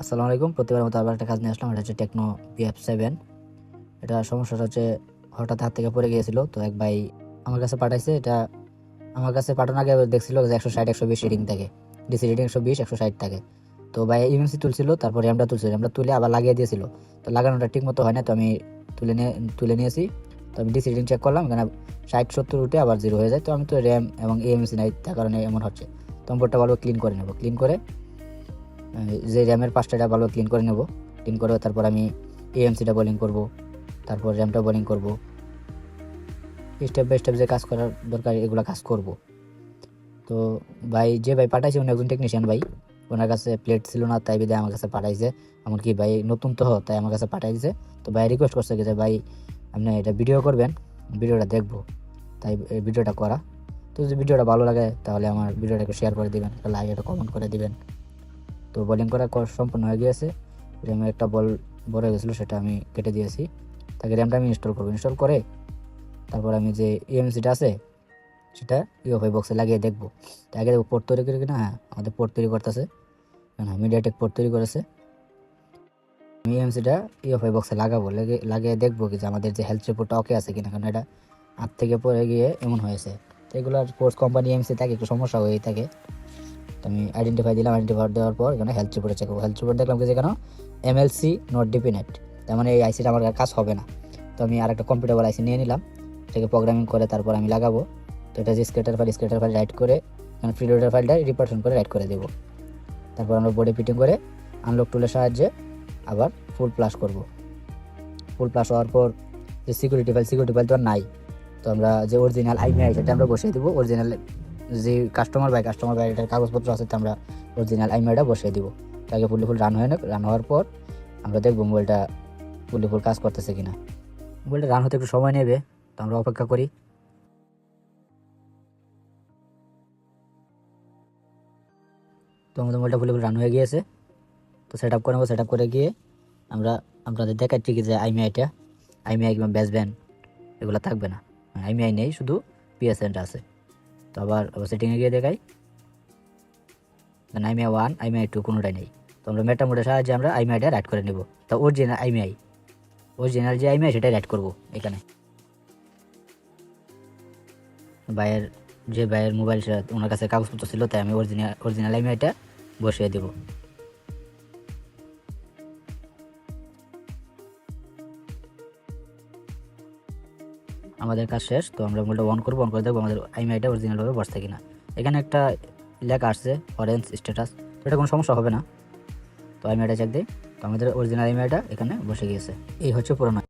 আসসালামু আলাইকুম। প্রতিবারের মতো আবার একটা কাজ নিয়ে আসলাম। এটা হচ্ছে টেকনো PF7। এটা সমস্যাটা হচ্ছে হঠাৎ হাত থেকে পড়ে গিয়েছিল। তো এক ভাই আমার কাছে পাঠাইছে। এটা আমার কাছে পাঠানোর আগে দেখছিল যে 160 120 রিডিং থাকে, ডিসি রিডিং 120 160 থাকে। তো ভাই ইএমসি তুলছিল, তারপর র্যামটা তুলছিল, র্যামটা তুলে আবার লাগিয়ে দিয়েছিল। তো লাগানোটা ঠিক মতো হয় না, তো আমি তুলে নিয়েছি। তো আমি ডিসি রিডিং চেক করলাম, এখানে 60 70 উঠে আবার জিরো হয়ে যায়। তো আমি তো র্যাম এবং ইএমসি নাই, তার কারণে এমন হচ্ছে। তো আমি বোর্ডটা ভালো ক্লিন করে নেব, ক্লিন করে যে র্যামের পাঁচটা ভালো ক্লিন করে নেব। ক্লিন করে তারপর আমি এএমসিটা বোলিং করব, তারপর র্যামটা বোলিং করব। স্টেপ বাই স্টেপ যে কাজ করার দরকার এগুলো কাজ করব। তো যে ভাই পাঠাইছে উনি একজন টেকনিশিয়ান ভাই। ওনার কাছে প্লেট ছিল না, তাই বিদে আমার কাছে পাঠাইছে। এমনকি ভাই নতুন তো তাই আমার কাছে পাঠাই দিয়েছে। তো ভাই রিকোয়েস্ট করছে যে ভাই আপনি এটা ভিডিও করবেন, ভিডিওটা দেখবো, তাই এই ভিডিওটা করা। তো যদি ভিডিওটা ভালো লাগে তাহলে আমার ভিডিওটাকে শেয়ার করে দিবেন, একটা লাইক একটা কমেন্ট করে দিবেন। তো বোলিং করা সম্পূর্ণ হয়ে গিয়েছে। র্যামের একটা বল বড় হয়ে গেছিলো, সেটা আমি কেটে দিয়েছি। তাকে র্যামটা আমি ইনস্টল করবো, ইনস্টল করে তারপর আমি যে ইএমসিটা আছে সেটা ইউএফআই বক্সে লাগিয়ে দেখবো। তো আগে দেখবো পোর্ট তৈরি করে কিনা। হ্যাঁ, আমাদের পোর্ট তৈরি করতেছে, হ্যাঁ মিডিয়াটেক পোর্ট তৈরি করেছে। আমি ইএমসিটা ইউএফআই বক্সে লাগাবো, লাগিয়ে দেখবো কি যে আমাদের যে হেলথ রিপোর্টটা ওকে আছে কিনা, কারণ এটা হাত থেকে পড়ে গিয়ে এমন হয়েছে। তো এগুলোর স্পোর্টস কোম্পানি ইএমসি থাকে, একটু সমস্যা হয়েই থাকে। আমি আইডেন্টিফাই দিলাম, আইডেন্টিফাই দেওয়ার পর এখানে হেলথ রিপোর্টে চেক করবো। হেলথ রিপোর্ট দেখলাম কি যেখানে MLC নট ডিপিনেট, তার মানে এই আইসিটা আমার কাজ হবে না। তো আমি আর একটা কম্পিউটেবল আইসি নিয়ে নিলাম, সেটাকে প্রোগ্রামিং করে তারপর আমি লাগাবো। তো এটা যে স্কেটার ফাইল রাইট করে এখানে প্রিলোডার ফাইলটা রিপার্সন করে রাইট করে দেবো। তারপর আমরা বোর্ডে ফিটিং করে আনলক টুলের সাহায্যে আবার ফুল প্লাস করব। ফুল প্লাস হওয়ার পর যে সিকিউরিটি ফাইল তো আর নাই। তো আমরা যে অরিজিনাল আইমিআই সেটা আমরা বসিয়ে দেবো। অরিজিনাল যে কাস্টমার বাই এটার কাগজপত্র আছে, আমরা অরিজিনাল আইমিআইটা বসিয়ে দিব। তাকে ফুল রান হয়ে রান হওয়ার পর আমরা দেখবো মোবাইলটা ফুল কাজ করতেছে কিনা। মোবাইলটা রান হতে একটু সময় নেবে, তো আমরা অপেক্ষা করি। তো আমাদের মোবাইলটা ফুল রান হয়ে গিয়েছে। তো সেট আপ করে নেবো। সেট আপ করে গিয়ে আমরা আপনাদের দেখাচ্ছি কি যে আইমিআই কিংবা ব্যাসব্যান্ড এগুলো থাকবে না। আইমিআই নেই, শুধু PSNটা আছে। তো আবার সেটিংয়ে গিয়ে দেখাই আইমিআই 1 আইমিআই 2 কোনোটাই নেই। তো আমরা মেটা মোডের সাহায্যে আমরা আইমিআইটা রাইট করে নেব। তো অরিজিনাল যে আইমিআই সেটাই রাইট করবো এখানে। ভাইয়ের মোবাইল ওনার কাছে কাগজপত্র ছিল, তাই আমি অরিজিনাল আইমিআইটা বসিয়ে দেব। আমাদের কাজ শেষ। তো আমরা মোবাইলটা অন করবো, অন করে দেখবো আমাদের আইমিআইটা অরিজিনালভাবে বসছে কিনা। এখানে একটা লেখা আসছে অরেঞ্জ স্ট্যাটাস, তো এটা কোনো সমস্যা হবে না। তো আইমিআইটা চেক দিই, তো আমাদের অরিজিনাল আইমিআইটা এখানে বসে গিয়েছে। এই হচ্ছে পুরোনো।